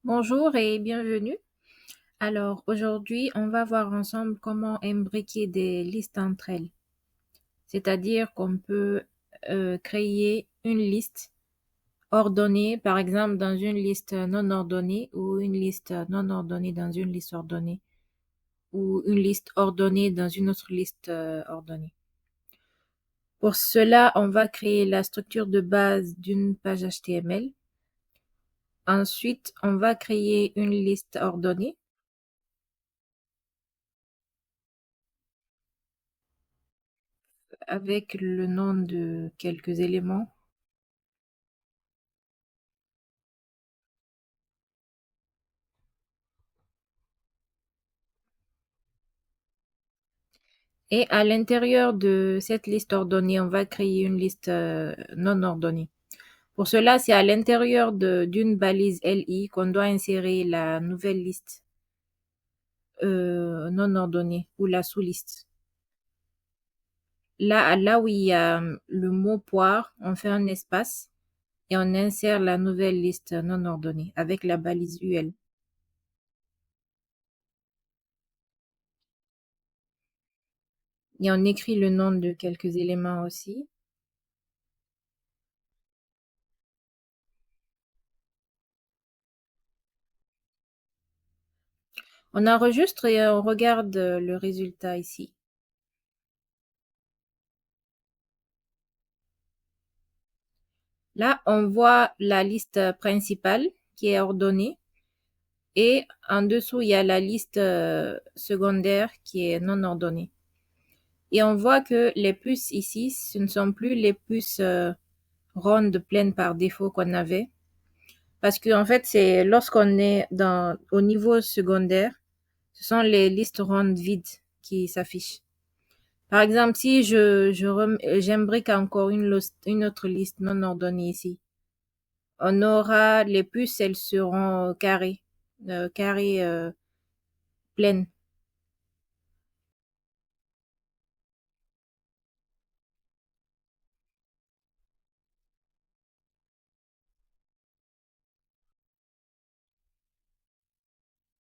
Bonjour et bienvenue. Alors aujourd'hui, on va voir ensemble comment imbriquer des listes entre elles. C'est-à-dire qu'on peut créer une liste ordonnée, par exemple dans une liste non ordonnée ou une liste non ordonnée dans une liste ordonnée ou une liste ordonnée dans une autre liste ordonnée. Pour cela, on va créer la structure de base d'une page HTML. Ensuite, on va créer une liste ordonnée avec le nom de quelques éléments. Et à l'intérieur de cette liste ordonnée, on va créer une liste non ordonnée. Pour cela, c'est à l'intérieur d'une balise LI qu'on doit insérer la nouvelle liste non ordonnée ou la sous-liste. Là où il y a le mot poire, on fait un espace et on insère la nouvelle liste non ordonnée avec la balise UL. Et on écrit le nom de quelques éléments aussi. On enregistre et on regarde le résultat ici. Là, on voit la liste principale qui est ordonnée et en dessous, il y a la liste secondaire qui est non ordonnée. Et on voit que les puces ici, ce ne sont plus les puces rondes pleines par défaut qu'on avait. Parce que en fait, c'est lorsqu'on est au niveau secondaire, ce sont les listes rondes vides qui s'affichent. Par exemple, si j'imbrique encore une autre liste non ordonnée ici, on aura les puces, elles seront carrées pleines.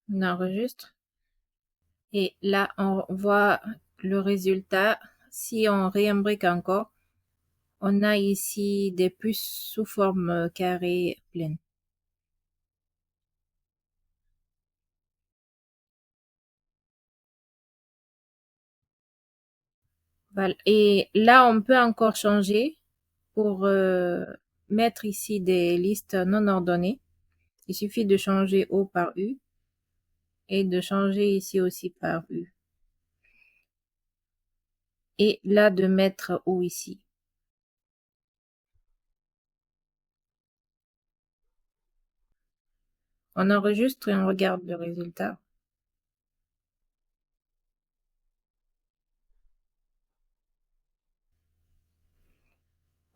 On enregistre. Et là, on voit le résultat. Si on réimbrique encore, on a ici des puces sous forme carrée pleine. Voilà. Et là, on peut encore changer pour mettre ici des listes non ordonnées. Il suffit de changer O par U et de changer ici aussi par U. Et là, de mettre O ici. On enregistre et on regarde le résultat.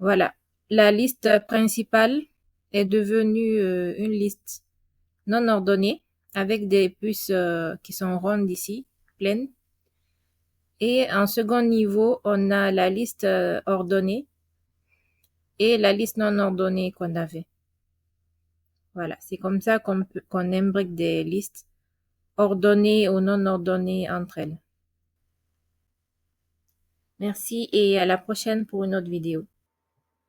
Voilà. La liste principale est devenue une liste non ordonnée avec des puces qui sont rondes ici, pleines. Et en second niveau, on a la liste ordonnée et la liste non ordonnée qu'on avait. Voilà, c'est comme ça qu'on imbrique des listes ordonnées ou non ordonnées entre elles. Merci et à la prochaine pour une autre vidéo.